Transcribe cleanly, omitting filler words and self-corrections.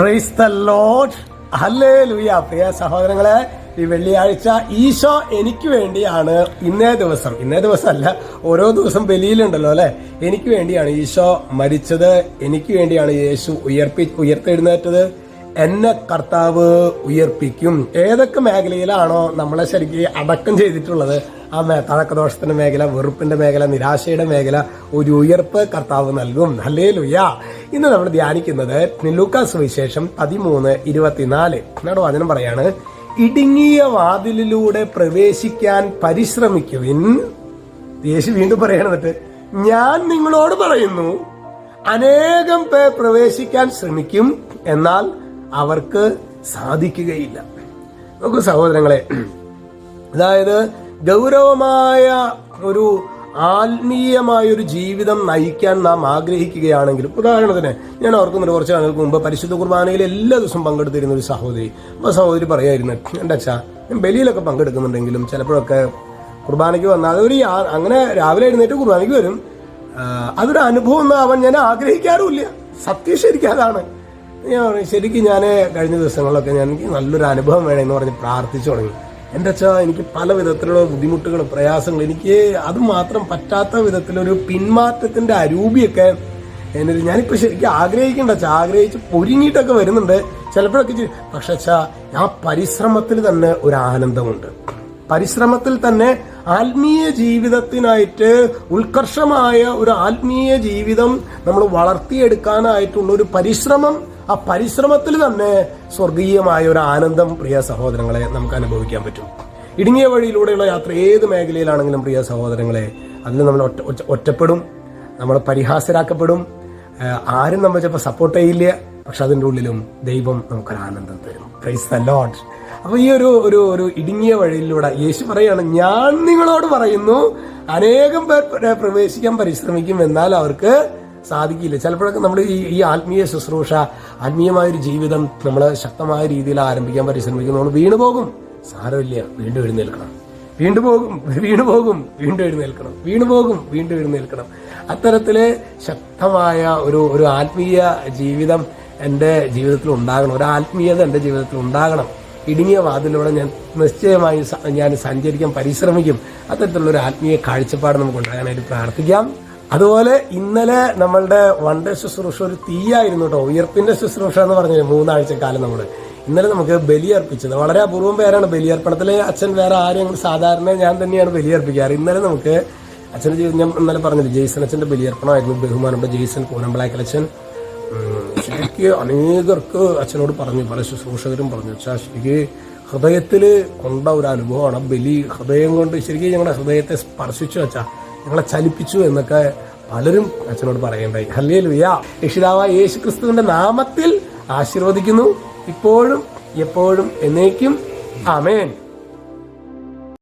Praise the Lord. Hallelujah. പ്രിയ സഹോദരങ്ങളെ, ഈ വെള്ളിയാഴ്ച ഈശോ എനിക്ക് വേണ്ടിയാണ് ഇന്നേ ദിവസമല്ല, ഓരോ ദിവസം ബലിയിലുണ്ടല്ലോ അല്ലെ, എനിക്ക് വേണ്ടിയാണ് ഈശോ മരിച്ചത്, എനിക്ക് വേണ്ടിയാണ് യേശു ഉയർത്തെഴുന്നേറ്റത്. എന്നെ കർത്താവ് ഉയർപ്പിക്കും. ഏതൊക്കെ മേഖലയിലാണോ നമ്മളെ ശരിക്കും അടക്കം ചെയ്തിട്ടുള്ളത്, ആ തഴക്കദോഷത്തിന്റെ മേഖല, വെറുപ്പിന്റെ മേഖല, നിരാശയുടെ മേഖല, ഒരു ഉയർപ്പ് കർത്താവ് നൽകും. ഹല്ലേലൂയ. ഇന്ന് നമ്മൾ ധ്യാനിക്കുന്നത് ലൂക്കാ സുവിശേഷം 13:24. എന്നോട് വചനം പറയാണ്, ഇടുങ്ങിയ വാതിലിലൂടെ പ്രവേശിക്കാൻ പരിശ്രമിക്കുവിൻ. യേശു വീണ്ടും പറയണത്, ഞാൻ നിങ്ങളോട് പറയുന്നു, അനേകം പേർ പ്രവേശിക്കാൻ ശ്രമിക്കും, എന്നാൽ അവർക്ക് സാധിക്കുകയില്ല. നോക്കൂ സഹോദരങ്ങളെ, അതായത് ഗൗരവമായ ഒരു ആത്മീയമായ ഒരു ജീവിതം നയിക്കാൻ നാം ആഗ്രഹിക്കുകയാണെങ്കിലും, ഉദാഹരണത്തിന് ഞാൻ ഓർക്കുന്നുണ്ട്, കുറച്ച് നാളുകൾക്ക് മുമ്പ് പരിശുദ്ധ കുർബാനയിൽ എല്ലാ ദിവസവും പങ്കെടുത്തിരുന്ന ഒരു സഹോദരി. അപ്പോൾ സഹോദരി പറയായിരുന്നു, എൻ്റെ അച്ഛാ, ഞാൻ ബലിയിലൊക്കെ പങ്കെടുക്കുന്നുണ്ടെങ്കിലും ചിലപ്പോഴൊക്കെ കുർബാനയ്ക്ക് വന്നാൽ അതൊരു അങ്ങനെ രാവിലെ എഴുന്നേറ്റ് കുർബാനയ്ക്ക് വരും, അതൊരു അനുഭവം ഒന്നും ആവാൻ ഞാൻ ആഗ്രഹിക്കാറുമില്ല. സത്യം ശരിക്കും അതാണ്. ശരിക്കും ഞാൻ കഴിഞ്ഞ ദിവസങ്ങളിലൊക്കെ എനിക്ക് നല്ലൊരു അനുഭവം വേണമെന്ന് പറഞ്ഞ് പ്രാർത്ഥിച്ചു തുടങ്ങി. എൻ്റെ അച്ഛാ, എനിക്ക് പല വിധത്തിലുള്ള ബുദ്ധിമുട്ടുകൾ, പ്രയാസങ്ങൾ, എനിക്ക് അത് മാത്രം പറ്റാത്ത വിധത്തിലൊരു പിന്മാറ്റത്തിന്റെ അരൂപിയൊക്കെ ഞാനിപ്പോൾ ശരിക്കും ആഗ്രഹിക്കേണ്ട അച്ഛാ, ആഗ്രഹിച്ച് പൊരുങ്ങിയിട്ടൊക്കെ വരുന്നുണ്ട് ചിലപ്പോഴൊക്കെ. പക്ഷെ അച്ഛാ, ആ പരിശ്രമത്തിൽ തന്നെ ഒരു ആനന്ദമുണ്ട്. പരിശ്രമത്തിൽ തന്നെ ആത്മീയ ജീവിതത്തിനായിട്ട് ഉത്കർഷമായ ഒരു ആത്മീയ ജീവിതം നമ്മൾ വളർത്തിയെടുക്കാനായിട്ടുള്ള ഒരു പരിശ്രമം, ആ പരിശ്രമത്തിൽ തന്നെ സ്വർഗീയമായ ഒരു ആനന്ദം, പ്രിയ സഹോദരങ്ങളെ, നമുക്ക് അനുഭവിക്കാൻ പറ്റും. ഇടുങ്ങിയ വഴിയിലൂടെയുള്ള യാത്ര ഏത് മേഖലയിലാണെങ്കിലും പ്രിയ സഹോദരങ്ങളെ, അതിൽ നമ്മൾ ഒറ്റപ്പെടും, നമ്മൾ പരിഹാസരാക്കപ്പെടും, ആരും നമ്മൾ ചിലപ്പോൾ സപ്പോർട്ട് ചെയ്യില്ല. പക്ഷെ അതിൻ്റെ ഉള്ളിലും ദൈവം നമുക്കൊരു ആനന്ദം തരും. Praise the Lord. അപ്പൊ ഈ ഒരു ഇടുങ്ങിയ വഴിയിലൂടെ യേശു പറയാണ്, ഞാൻ നിങ്ങളോട് പറയുന്നു, അനേകം പേർ പ്രവേശിക്കാൻ പരിശ്രമിക്കും, എന്നാൽ അവർക്ക് സാധിക്കില്ല. ചിലപ്പോഴൊക്കെ നമ്മൾ ഈ ആത്മീയ ശുശ്രൂഷ, ആത്മീയമായൊരു ജീവിതം നമ്മൾ ശക്തമായ രീതിയിൽ ആരംഭിക്കാൻ പരിശ്രമിക്കും, നമ്മൾ വീണുപോകും. സാരമില്ല, വീണ്ടും എഴുന്നേൽക്കണം. വീണ്ടും എഴുന്നേൽക്കണം. അത്തരത്തില് ശക്തമായ ഒരു ആത്മീയ ജീവിതം എൻ്റെ ജീവിതത്തിൽ ഉണ്ടാകണം, ഒരു ആത്മീയത എൻ്റെ ജീവിതത്തിൽ ഉണ്ടാകണം. ഇടുങ്ങിയ വാതിലൂടെ ഞാൻ സഞ്ചരിക്കാൻ പരിശ്രമിക്കും. അത്തരത്തിലുള്ള ഒരു ആത്മീയ കാഴ്ചപ്പാട് നമുക്ക് ഉണ്ടാകാനായിട്ട് പ്രാർത്ഥിക്കാം. അതുപോലെ ഇന്നലെ നമ്മളുടെ വൺഡേ ശുശ്രൂഷ ഒരു തീയായിരുന്നു കേട്ടോ. ഉയർപ്പിന്റെ ശുശ്രൂഷ എന്ന് പറഞ്ഞ 3 ആഴ്ചക്കാലം ഇന്നലെ നമുക്ക് ബലിയർപ്പിച്ചത്. വളരെ അപൂർവം പേരാണ് ബലിയർപ്പണത്തില് അച്ഛൻ വേറെ ആരും, സാധാരണ ഞാൻ തന്നെയാണ് ബലിയർപ്പിക്കാറ്. ഇന്നലെ നമുക്ക് അച്ഛൻ്റെ ഞാൻ ഇന്നലെ പറഞ്ഞില്ല, ജെയ്സൺ അച്ഛന്റെ ബലിയർപ്പണമായിരുന്നു. ബഹുമാനപ്പെട്ട ജെയ്സൺ കൂനമ്പിളാക്കൽ അച്ഛൻ ശരിക്ക് അനേകർക്ക് അച്ഛനോട് പറഞ്ഞു, പല ശുശ്രൂഷകരും പറഞ്ഞു, അച്ഛാ ശരിക്ക് ഹൃദയത്തില് കൊണ്ട ഒരു അനുഭവമാണ് ബലി. ഹൃദയം കൊണ്ട് ശരിക്കും ഞങ്ങളുടെ ഹൃദയത്തെ സ്പർശിച്ചു, അച്ഛാ ഞങ്ങളെ ചലിപ്പിച്ചു എന്നൊക്കെ പലരും അച്ഛനോട് പറയണ്ടായി. ഹല്ലേലൂയ. രക്ഷിതാവായ യേശു ക്രിസ്തുവിന്റെ നാമത്തിൽ ആശീർവദിക്കുന്നു, ഇപ്പോഴും എപ്പോഴും എന്നേക്കും. ആമേൻ.